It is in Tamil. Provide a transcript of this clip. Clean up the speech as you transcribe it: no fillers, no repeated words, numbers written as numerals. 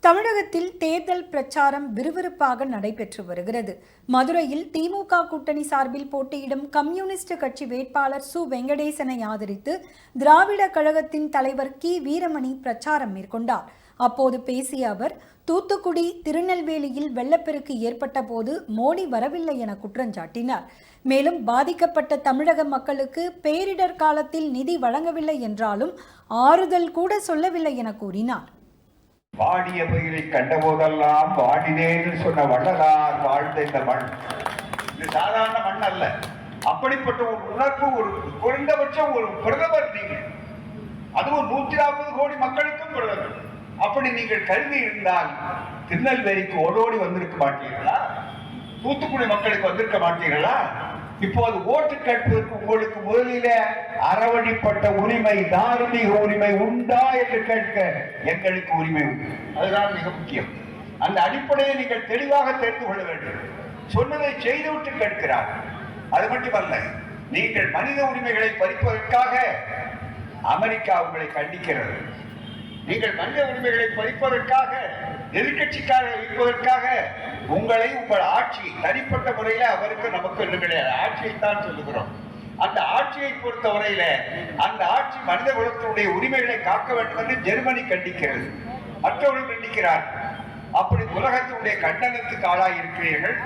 தமிழகத்தில் தேர்தல் பிரச்சாரம் விறுவிறுப்பாக நடைபெற்று வருகிறது. மதுரையில் திமுக கூட்டணி சார்பில் போட்டியிடும் கம்யூனிஸ்ட் கட்சி வேட்பாளர் சு வெங்கடேசனை ஆதரித்து திராவிட கழகத்தின் தலைவர் கி வீரமணி பிரச்சாரம் மேற்கொண்டார். அப்போது பேசிய அவர், தூத்துக்குடி, திருநெல்வேலியில் வெள்ளப்பெருக்கு ஏற்பட்ட போது மோடி வரவில்லை என குற்றஞ்சாட்டினார். மேலும் பாதிக்கப்பட்ட தமிழக மக்களுக்கு பேரிடர் காலத்தில் நிதி வழங்கவில்லை என்றாலும் ஆறுதல் கூட சொல்லவில்லை என கூறினார். வாடிய பயிரை கண்டபோதெல்லாம் வாடினேன்னு சொன்ன வள்ளலார் வாழ்ந்த இந்த மண் இது சாதாரண மண் அல்ல. அப்படிப்பட்ட ஒரு உணர்வு, ஒரு குறைந்தபட்சம் ஒரு பிரதமர் நீங்கள், அதுவும் 140 கோடி மக்களுக்கும் பிரதமர். அப்படி நீங்கள் கருதி இருந்தால் திருநெல்வேலிக்கு ஓடோடி வந்திருக்க மாட்டீர்களா? தூத்துக்குடி மக்களுக்கு வந்திருக்க மாட்டீர்களா? இப்போது ஓட்டு கேட்பதற்கு உங்களுக்கு முதலில அறவழிப்பட்ட உரிமை, தார்மீக உரிமை உண்டா என்று கேட்க எங்களுக்கு உரிமை உண்டு. அதுதான் மிக முக்கியம். அந்த அடிப்படையை நீங்கள் தெளிவாக தெரிந்து கொள்ள வேண்டும். சொன்னதை செய்துவிட்டு கேட்கிறார். அது மட்டுமல்ல, நீங்கள் மனித உரிமைகளை பறிப்பதற்காக அமெரிக்கா உங்களை கண்டிக்கிறது. நீங்கள் மனித உரிமைகளை பறிப்பதற்காக, எதிர்கட்சிக்காக இருப்பதற்காக உங்களை, உங்கள் ஆட்சி, தனிப்பட்ட முறையில் அவருக்கு நமக்கு கிடையாது, ஆட்சியைத்தான் சொல்லுகிறோம். அந்த ஆட்சியை பொறுத்தவரையில அந்த ஆட்சி மனித குலத்தினுடைய உரிமைகளை காக்க வேண்டும் என்று ஜெர்மனி கண்டிக்கிறது, மற்றவர்கள் கண்டிக்கிறார். அப்படி உலகத்தினுடைய கண்டனத்துக்கு ஆளாகி இருக்கிறீர்கள்.